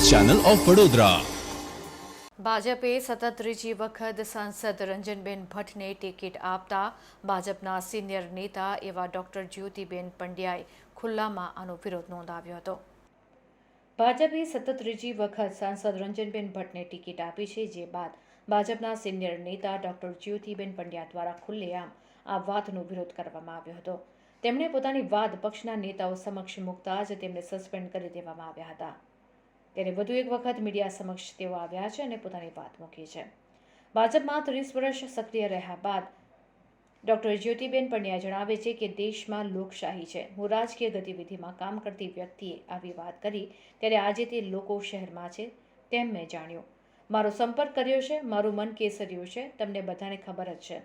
Channel of Vadodara. ભાજપે સતત ત્રીજી વખત સાંસદ રંજનબેન ભટ્ટને ટિકિટ આપતા ભાજપના સિનિયર નેતા એવા ડોક્ટર જ્યોતિબેન પંડ્યાએ ખુલ્લામાં આનો વિરોધ નોંધાવ્યો હતો। ભાજપે સતત ત્રીજી વખત સાંસદ રંજનબેન ભટ્ટને ટિકિટ આપી છે, જે બાદ ભાજપના સિનિયર નેતા ડોક્ટર જ્યોતિબેન પંડ્યા દ્વારા ખુલ્લેઆમ આ વાતનો વિરોધ કરવામાં આવ્યો હતો। તેમણે પોતાની વાત પક્ષના નેતાઓ સમક્ષ મૂકતા જ તેમને સસ્પેન્ડ કરી દેવામાં આવ્યા હતા। ત્યારે વધુ એક વખત મીડિયા સમક્ષ તેઓ આવ્યા છે અને પોતાની વાત મૂકી છે। ભાજપમાં 30 વર્ષ સક્રિય રહ્યા બાદ ડોક્ટર જ્યોતિબેન પંડ્યા જણાવે છે કે દેશમાં લોકશાહી છે। હું રાજકીય ગતિવિધિમાં કામ કરતી વ્યક્તિએ આવી વાત કરી ત્યારે આજે તે લોકો શહેરમાં છે તેમ મેં જાણ્યું। મારો સંપર્ક કર્યો છે, મારું મન કેસર્યું છે। તમને બધાને ખબર જ છે,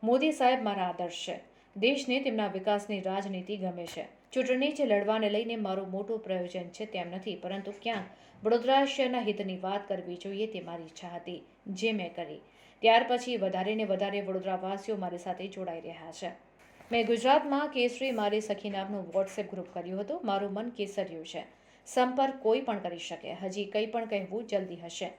મોદી સાહેબ મારા આદર્શ છે। દેશને તેમના વિકાસની રાજનીતિ ગમે છે। ચૂંટણી જે લડવાને લઈને મારું મોટું પ્રયોજન છે તેમ નથી, પરંતુ ક્યાંક વડોદરા શહેરના હિતની વાત કરવી જોઈએ તે મારી ઈચ્છા હતી, જે મેં કરી। ત્યાર પછી વધારે ને વધારે વડોદરાવાસીઓ મારી સાથે જોડાઈ રહ્યા છે। મેં ગુજરાતમાં કેસરી મારી સખી નામનું વોટ્સએપ ગ્રુપ કર્યું હતું। મારું મન કેસર્યું છે। સંપર્ક કોઈ પણ કરી શકે। હજી કંઈ પણ કહેવું જલ્દી હશે।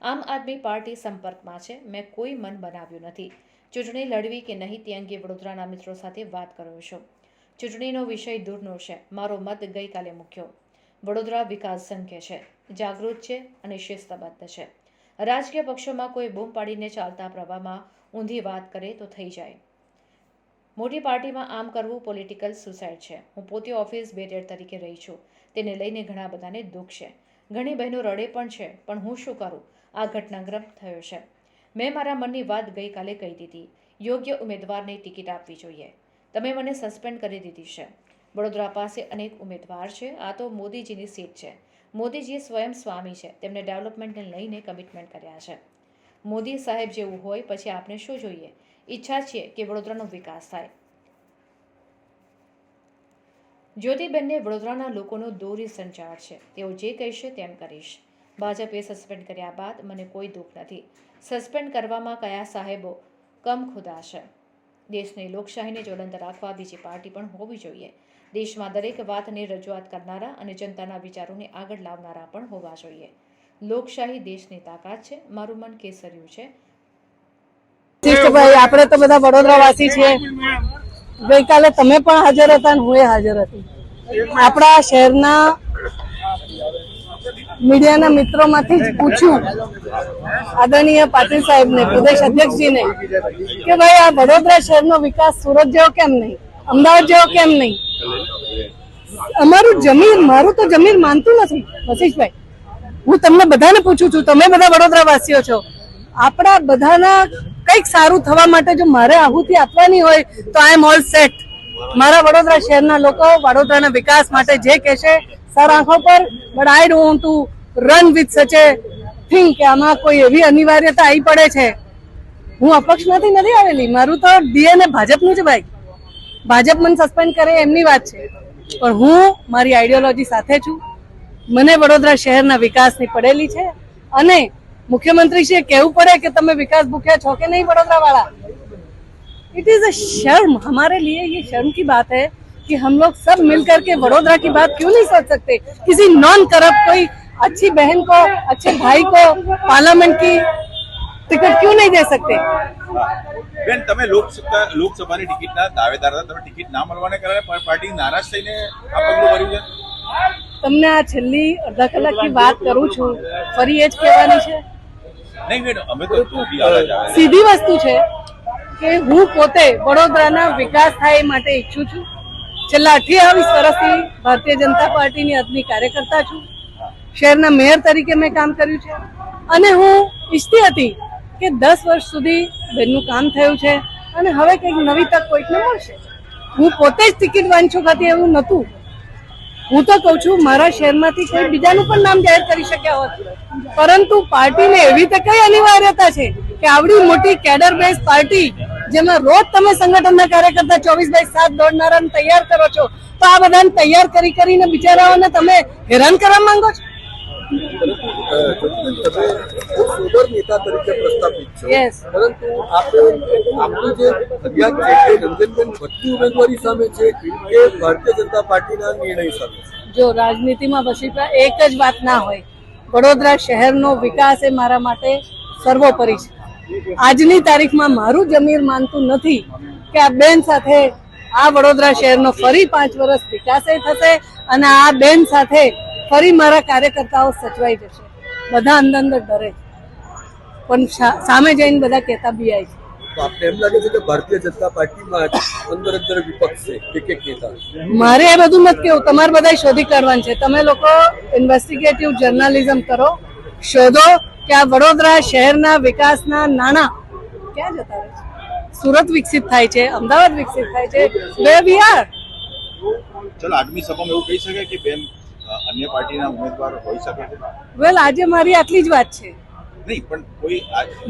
આમ આદમી પાર્ટી સંપર્કમાં છે। મેં કોઈ મન બનાવ્યું નથી। ચૂંટણી લડવી કે નહીં તે અંગે વડોદરાના મિત્રો સાથે વાત કરું છું। ચૂંટણીનો વિષય દૂરનો છે। મારો મત ગઈકાલે મૂક્યો। વડોદરા વિકાસ સંઘે છે, જાગૃત છે અને શિસ્તબદ્ધ છે। રાજકીય પક્ષોમાં કોઈ બૂમ પાડીને ચાલતા પ્રવાહમાં ઊંધી વાત કરે તો થઈ જાય। મોટી પાર્ટીમાં આમ કરવું પોલિટિકલ સુસાઇડ છે। હું પોતે ઓફિસ બેરિયર તરીકે રહી છું। તેને લઈને ઘણા બધાને દુઃખ છે। ઘણી બહેનો રડે પણ છે, પણ હું શું કરું? આ ઘટનાક્રમ થયો છે। મેં મારા મનની વાત ગઈકાલે કહી દીધી। યોગ્ય ઉમેદવારને ટિકિટ આપવી જોઈએ। તમે મને સસ્પેન્ડ કરી દીધી છે। વડોદરા પાસે અનેક ઉમેદવાર છે। આ તો મોદીજીની સીટ છે। મોદીજી સ્વયં સ્વામી છે। તેમને ડેવલપમેન્ટને લઈને કમિટમેન્ટ કર્યા છે। મોદી સાહેબ જેવું હોય પછી આપણે શું જોઈએ? ઈચ્છા છે કે વડોદરાનો વિકાસ થાય। જ્યોતિબેનને વડોદરાના લોકોનો દોરી સંચાર છે। તેઓ જે કહેશે તેમ કરીશ। ભાજપે સસ્પેન્ડ કર્યા બાદ મને કોઈ દુઃખ નથી। સસ્પેન્ડ કરવામાં કયા સાહેબો કમ ખુદા છે। દેશની લોકશાહીને જ્વલંત રાખવા બીજી પાર્ટી પણ હોવી જોઈએ। દેશમાં દરેક વાતને રજૂઆત કરનારા અને જનતાના વિચારોને આગળ લાવનારા પણ હોવા જોઈએ। લોકશાહી દેશની તાકાત છે। મારું મન કેસર્યું છે। ભાઈ, આપણે તો બધા વડોદરાવાસી છીએ। ગઈકાલે તમે પણ હાજર હતા અને હું હાજર હતી। આપણા શહેરના મીડિયાના મિત્રોમાંથી જ પૂછ્યું આદરણીય પાટીલ સાહેબને, પ્રદેશ અધ્યક્ષજીને, કે ભાઈ આ વડોદરા શહેરનો વિકાસ સુરત જેવો કેમ નહીં, અમદાવાદ જેવો કેમ નહીં? મારું તો જમીર માનતું નથી વશિષ્ઠભાઈ। હું તમને બધાને પૂછું છું, તમે બધા વડોદરાવાસીઓ છો। આપણા બધાના કંઈક સારું થવા માટે જો મારે આહુતિ આપવાની હોય તો આઈ એમ ઓલ સેટ। મારા વડોદરા શહેરના લોકો વડોદરાના વિકાસ માટે જે કહેશે સર આંખો પર, but I don't want to run with such a thing કે આમાં કોઈ એવી અનિવાર્યતા આવી પડે છે। હું અપક્ષમાંથી નથી આવેલી। મારું તો ડીએનએ ભાજપનું છે ભાઈ। ભાજપ મને સસ્પેન્ડ કરે એમની વાત છે, પણ હું મારી આઈડિયોલોજી સાથે છું। મને વડોદરા શહેરના વિકાસની પડેલી છે અને મુખ્યમંત્રીશ્રીએ કહેવું પડે કે તમે વિકાસ ભૂખ્યા છો કે नहीं वडोदरा वाला। इट इज अ शर्म, हमारे लिए ये शर्म की बात है कि हम लोग सब मिलकर के वडोदरा की बात क्यों नहीं सोच सकते? किसी नॉन करप्ट कोई अच्छी बहन को, अच्छे भाई को पार्लियामेंट की टिकट क्यों नहीं दे सकते? બેન, તમે લોકસભાની ટિકિટના દાવેદાર હતા। તમે ટિકિટ ના મળવાને કારણે પાર્ટી નારાજ થઈને આ પગલું ભર્યું છે। તમને આ છેલ્લી અડધા કલાકની વાત કરું છું, ફરી એ જ કહેવાની છે? નહીં બેન, અમે તો સીધી વસ્તુ છે કે હું પોતે વડોદરાના વિકાસ થાય એ માટે ઈચ્છું છું। છેલ્લા 28 વર્ષથી ભારતીય જનતા પાર્ટીની અદની કાર્યકર્તા છું। શહેરના મેયર તરીકે મેં કામ કર્યું છે અને હું ઈચ્છતી હતી કે 10 વર્ષ સુધી બેનનું કામ થયું છે અને હવે કંઈક નવી તક કોઈકને મળશે। હું પોતે જ ટિકિટ વાંચું ખાતી એવું નહોતું। હું તો કહું છું મારા શહેરમાંથી કોઈ બીજાનું પણ નામ જાહેર કરી શક્યા હોત, પરંતુ પાર્ટીને એવી તો કઈ અનિવાર્યતા છે કે આવડી મોટી કેડર બેઝ પાર્ટી જેમાં રોજ તમે સંગઠનના કાર્યકર્તા 24/7 દોડનારાને તૈયાર કરો છો, તો આ બધાને તૈયાર કરીને બિચારાઓને તમે હેરાન કરવા માંગો છો? नेता तरीके प्रस्थापित છે, પરંતુ આપની જે ફરિયાદ છે એ રંજનબેન ભટ્ટની ઉમેદવારી સામે છે કે ભારતીય જનતા પાર્ટીના નિર્ણય સામે? જો રાજનીતિમાં વસીપા એક જ વાત ના હોય। વડોદરા શહેરનો વિકાસ એ મારા માટે સર્વોપરી છે. આજની તારીખમાં મારું જમીર માનતું નથી કે આ બેન સાથે આ વડોદરા શહેરનો ફરી 5 વર્ષ વિકાસ થશે અને આ બેન સાથે ફરી મારા કાર્યકર્તાઓ સચવાઈ જશે. બધા અંદર અંદર ડરે પણ સામે જઈને બધા કહેતા બી આવે છે. તો આપને એમ લાગે છે કે ભારતીય જનતા પાર્ટીમાં અંદર અંદર વિપક્ષ છે એક નેતા? મારે એ બધું નથી કેવું, તમારે બધા શોધી કાઢવાનું છે. તમે લોકો ઇન્વેસ્ટિગેટિવ જર્નલિઝમ કરો, શોધો કે આ વડોદરા શહેરના વિકાસના નાણાં ક્યાં જતા રહે છે. સુરત વિકસિત થાય છે, અમદાવાદ વિકસિત થાય છે, where we are. ચલો આગમી સભામાં એવું કહી શકાય કે બેન અન્ય પાર્ટીના ઉમેદવાર હોઈ શકે છે? વેલ આજે મારી આટલી જ વાત છે. નહીં પણ કોઈ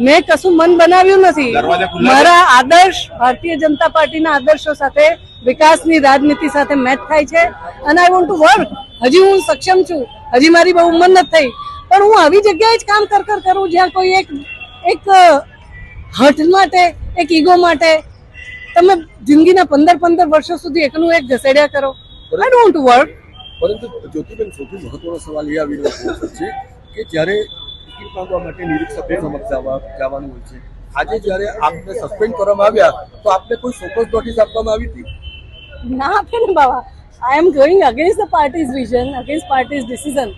મેં કશું મન બનાવ્યું નથી. દરવાજા ખુલ્લા છે. મારા આદર્શ ભારતીય જનતા પાર્ટીના આદર્શો સાથે વિકાસની રાજનીતિ સાથે મેચ થાય છે અને આઈ વોન્ટ ટુ વર્ક. હજી હું સક્ષમ છું, હજી મારી બહુ ઉંમર નથી થઈ, પણ હું આવી જગ્યાએ જ કામ કરું જ્યાં કોઈ એક હઠ માટે, એક ઈગો માટે તમે જિંદગીના 15 વર્ષો સુધી એકનું એક ઘસેડ્યા કરો. આઈ ડોન્ટ વોન્ટ ટુ વર્ક. પરંતુ જ્યોતિબેન, સૌથી મહત્વનો સવાલ એ આવી રહ્યો છે કે જ્યારે ટિકિટ માંગવા માટે નિરીક્ષક સમક્ષ જવાનું હોય છે, આજે જ્યારે આપને સસ્પેન્ડ કરવામાં આવ્યા તો આપને કોઈ ચોક્કસ નોટિસ આપવામાં આવી હતી? ના આપે ને બાબા. I am going against the party's vision, against party's decision.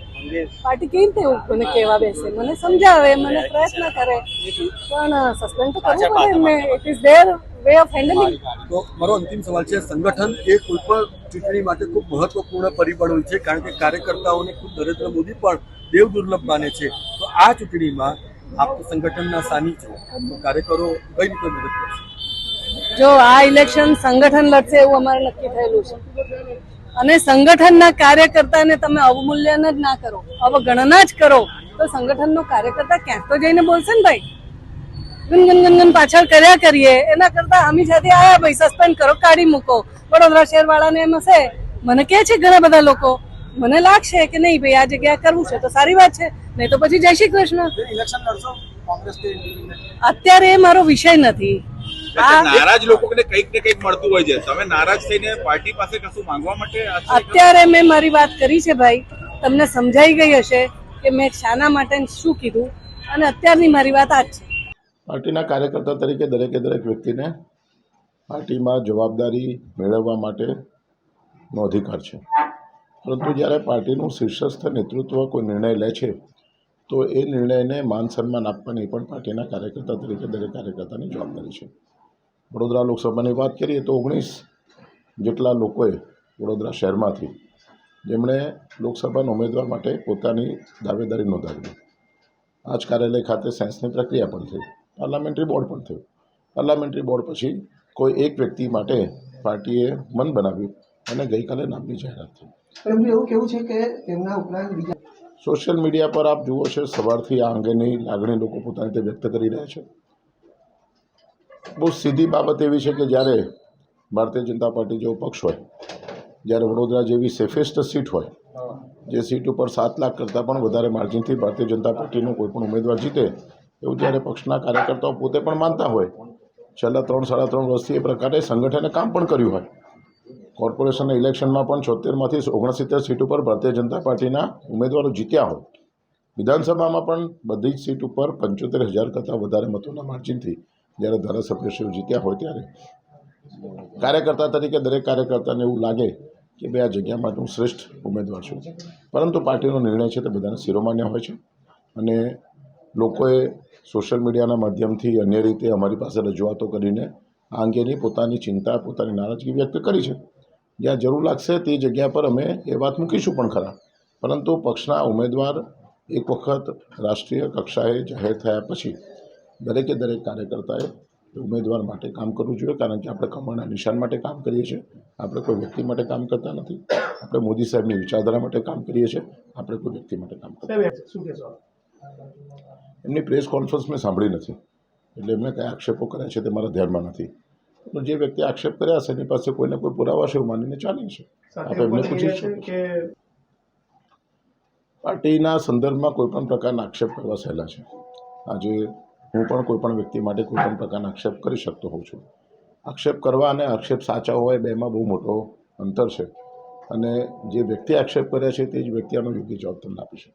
Party કેવી રીતે મને કહેવા બેસે, મને સમજાવે, મને પ્રયત્ન કરે, પણ સસ્પેન્ડ તો કરવું પડે એમને. It is there way of handling. તો મારો અંતિમ સવાલ છે, સંગઠન એ કોઈ પણ ચૂંટણી માટે ખૂબ મહત્વપૂર્ણ પરિબળ હોય છે, કારણ કે કાર્યકર્તાઓને ખુદ નરેન્દ્ર મોદી પણ દેવ દુર્લભ માને છે. તો આ ચૂંટણીમાં આપ તો સંગઠનના સાની છો, તો કાર્યકરો કઈ રીતે મદદ કરશે? જો આ ઇલેક્શન સંગઠન લડશે એવું અમારે નક્કી થયેલું છે અને સંગઠનના કાર્યકર્તાને તમે અવમૂલ્યન જ ના કરો, અવગણના જ કરો તો સંગઠનનો કાર્યકર્તા ક્યાંક તો જઈને બોલશે ને ભાઈ. ગનગન પાછળ કર્યા કરીએ એના કરતા આમી સાથે આયા ભાઈ સસ્પેન્ડ કરો, કાઢી મૂકો. વડોદરા શહેર વાળાને એમ હશે, મને કહે છે ઘણા બધા લોકો, મને લાગશે કે નહીં ભાઈ આ જગ્યાએ કરવું છે તો સારી વાત છે, નહીં તો પછી જય શ્રી કૃષ્ણ. અત્યારે એ મારો વિષય નથી. નારાજ લોકોને કંઈક ને કંઈક મળતું હોય છે, તમે નારાજ થઈને પાર્ટી પાસે કશું માંગવા માટે અત્યારે મેં મારી વાત કરી છે ભાઈ, તમને સમજાઈ ગઈ હશે કે મેં શાના માટે શું કીધું, અને અત્યારની મારી વાત આ જ છે. પાર્ટીના કાર્યકર્તા તરીકે દરેક વ્યક્તિને પાર્ટીમાં જવાબદારી મેળવવા માટેનો અધિકાર છે, પરંતુ જ્યારે પાર્ટીનું શીર્ષસ્થ નેતૃત્વ કોઈ નિર્ણય લે છે તો એ નિર્ણયને માન સન્માન આપવાની પણ પાર્ટીના કાર્યકર્તા તરીકે દરેક કાર્યકર્તાની જવાબદારી છે. વડોદરા લોકસભાની વાત કરીએ તો 19 જેટલા લોકોએ વડોદરા શહેરમાંથી જેમણે લોકસભાના ઉમેદવાર માટે પોતાની દાવેદારી નોંધાવી. આ જ કાર્યાલય ખાતે સેન્સની પ્રક્રિયા પણ થઈ, પાર્લામેન્ટરી બોર્ડ પણ થયું. પાર્લામેન્ટરી બોર્ડ પછી કોઈ એક વ્યક્તિ માટે પાર્ટીએ મન બનાવ્યું અને ગઈકાલે નામની જાહેરાત થઈ. પરંતુ એવું કેવું છે કે તેમના ઉપરાંત બીજા સોશિયલ મીડિયા પર આપ જુઓ છો, સવારથી આ અંગેની લાગણી લોકો પોતાની રીતે વ્યક્ત કરી રહ્યા છે. બહુ સીધી બાબત એવી છે કે જ્યારે ભારતીય જનતા પાર્ટી જેવો પક્ષ હોય, જ્યારે વડોદરા જેવી સેફેસ્ટ સીટ હોય, જે સીટ ઉપર 7 લાખ કરતાં પણ વધારે માર્જિનથી ભારતીય જનતા પાર્ટીનો કોઈ પણ ઉમેદવાર જીતે, એવું જ્યારે પક્ષના કાર્યકર્તાઓ પોતે પણ માનતા હોય, છેલ્લા 3-3.5 વર્ષથી એ પ્રકારે સંગઠને કામ પણ કર્યું હોય. કોર્પોરેશનના ઇલેક્શનમાં પણ 76માંથી 69 સીટ ઉપર ભારતીય જનતા પાર્ટીના ઉમેદવારો જીત્યા હોય. વિધાનસભામાં પણ બધી જ સીટ ઉપર 75,000 કરતાં વધારે મતોના માર્જિનથી જ્યારે ધારાસભ્યશ્રીઓ જીત્યા હોય, ત્યારે કાર્યકર્તા તરીકે દરેક કાર્યકર્તાને એવું લાગે કે ભાઈ આ જગ્યા માટે હું શ્રેષ્ઠ ઉમેદવાર છું. પરંતુ પાર્ટીનો નિર્ણય છે તે બધાને શિરોમાન્ય હોય છે અને લોકોએ સોશિયલ મીડિયાના માધ્યમથી અન્ય રીતે અમારી પાસે રજૂઆતો કરીને આ અંગેની પોતાની ચિંતા, પોતાની નારાજગી વ્યક્ત કરી છે. જ્યાં જરૂર લાગશે તે જગ્યા પર અમે એ વાત મૂકીશું પણ ખરા, પરંતુ પક્ષના ઉમેદવાર એક વખત રાષ્ટ્રીય કક્ષાએ જાહેર થયા પછી દરેક કાર્યકર્તાએ ઉમેદવાર માટે કામ કરવું જોઈએ, કારણ કે આપણે કમળના નિશાન માટે કામ કરીએ છીએ. આપણે કોઈ વ્યક્તિ માટે કામ કરતા નથી. આપણે મોદી સાહેબની વિચારધારા માટે કામ કરીએ છીએ. આપણે કોઈ વ્યક્તિ માટે કામ કરતા નથી. એમની પ્રેસ કોન્ફરન્સ મેં સાંભળી નથી, એટલે એમને કયા આક્ષેપો કર્યા છે તે મારા ધ્યાનમાં નથી. તો જે વ્યક્તિ આક્ષેપ કર્યા છે એની પાસે કોઈને કોઈ પુરાવા છે એવું માનીને ચાલીએ છીએ. આપણે એમને પૂછીશું. પાર્ટીના સંદર્ભમાં કોઈપણ પ્રકારના આક્ષેપ કરવા સહેલા છે. આજે હું પણ કોઈપણ વ્યક્તિ માટે કોઈપણ પ્રકારના આક્ષેપ કરી શકતો હોઉં છું. આક્ષેપ કરવા અને આક્ષેપ સાચા હોય બેમાં બહુ મોટો અંતર છે, અને જે વ્યક્તિ આક્ષેપ કર્યા છે તે જ વ્યક્તિ આનો યોગ્ય જવાબ તમને આપી શકે.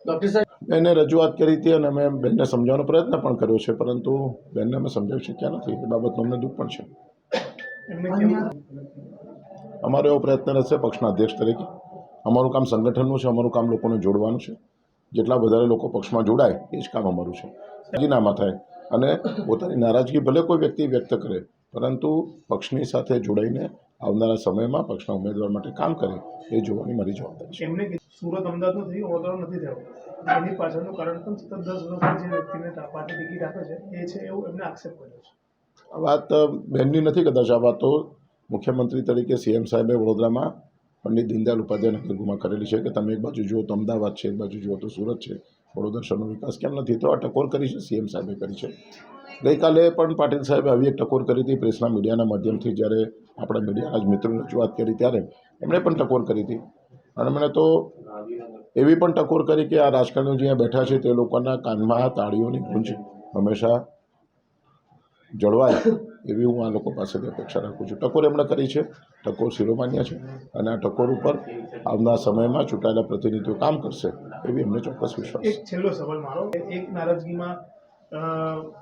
ડોક્ટર સાહેબ એને રજૂઆત કરી હતી અને અમે બેનને સમજાવવાનો પ્રયત્ન પણ કર્યો છે, પરંતુ બેનને અમે સમજાવી શક્યા નથી. એ બાબતનું અમને દુઃખ પણ છે. અમારો એવો પ્રયત્ન રહેશે પક્ષના અધ્યક્ષ તરીકે. અમારું કામ સંગઠનનું છે, અમારું કામ લોકોને જોડવાનું છે. જેટલા વધારે લોકો પક્ષમાં જોડાય એ જ કામ અમારું છે. રાજીનામા થાય અને પોતાની નારાજગી ભલે કોઈ વ્યક્તિ વ્યક્ત કરે, પરંતુ પક્ષની સાથે જોડાઈને આવનારા સમયમાં પક્ષના ઉમેદવાર માટે કામ કરે એ જોવાની મારી જવાબદારી છે. એમને સુરત અમદાવાદનું થયું, વડોદરા નથી થયું. એની પાછળનું કારણ પણ સતત 10 વર્ષથી જે વ્યક્તિને પાર્ટી ટિકિટ આપે છે એ છે એવું એમને આક્ષેપ કર્યો છે. આ વાત બેનની નથી, કદાચ આ વાતો મુખ્યમંત્રી તરીકે સીએમ સાહેબે વડોદરામાં પંડિત દીનદયાળ ઉપાધ્યાય નગરગૃહમાં કરેલી છે કે તમે એક બાજુ જુઓ તો અમદાવાદ છે, એક બાજુ જુઓ તો સુરત છે, વડોદરા શહેરનો વિકાસ કેમ નથી? તો આ ટકોર કરી છે, સીએમ સાહેબે કરી છે. ગઈકાલે પણ પાટીલ સાહેબે આવી એક ટકોર કરી હતી પ્રેસના મીડિયાના માધ્યમથી. જ્યારે આપણા મીડિયાના જ મિત્રોની રજૂઆત કરી ત્યારે એમણે પણ ટકોર કરી હતી. અને મને તો એવી પણ ટકોર કરી કે આ રાજકારણીઓ જ્યાં બેઠા છે તે લોકોના કાનમાં તાળીઓની ગુંજ હંમેશા જળવાય એવી હું આ લોકો પાસેથી અપેક્ષા રાખું છું. ટકોર એમણે કરી છે, ટકોર શિરોમાન્ય છે અને આ ટકોર ઉપર આવનાર સમયમાં ચૂંટાયેલા પ્રતિનિધિઓ કામ કરશે એવી એમને ચોક્કસ વિશ્વાસ છે. એક છેલ્લો સવાલ મારો, એક નારાજગીમાં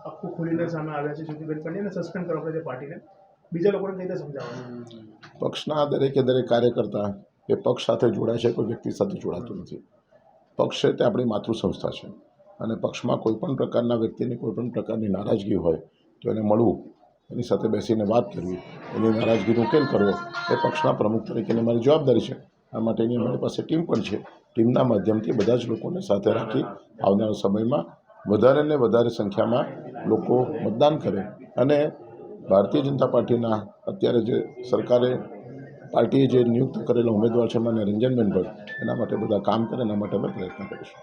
આખું ખુલીને સામે આવ્યા છે જ્યોતિબેન પંડ્યાને સસ્પેન્ડ કરવા છે પાર્ટીને, બીજા લોકોને કઈ રીતે સમજાવવાનું? પક્ષના દરેકે દરેક કાર્યકર્તા એ પક્ષ સાથે જોડાય છે, કોઈ વ્યક્તિ સાથે જોડાતું નથી. પક્ષ છે તે આપણી માતૃ સંસ્થા છે અને પક્ષમાં કોઈપણ પ્રકારના વ્યક્તિની કોઈપણ પ્રકારની નારાજગી હોય તો એને મળવું, એની સાથે બેસીને વાત કરવી, એની નારાજગીનો ઉકેલ કરવો એ પક્ષના પ્રમુખ તરીકેની મારી જવાબદારી છે. આ માટેની અમારી પાસે ટીમ પણ છે. ટીમના માધ્યમથી બધા જ લોકોને સાથે રાખી આવનારા સમયમાં વધારે ને વધારે સંખ્યામાં લોકો મતદાન કરે અને ભારતીય જનતા પાર્ટીના અત્યારે જે સરકારે પાર્ટીએ જે નિયુક્ત કરેલા ઉમેદવાર છે માન્ય રંજનબેન ભટ્ટ, એના માટે બધા કામ કરે, એના માટે અમે પ્રયત્ન કરીશું.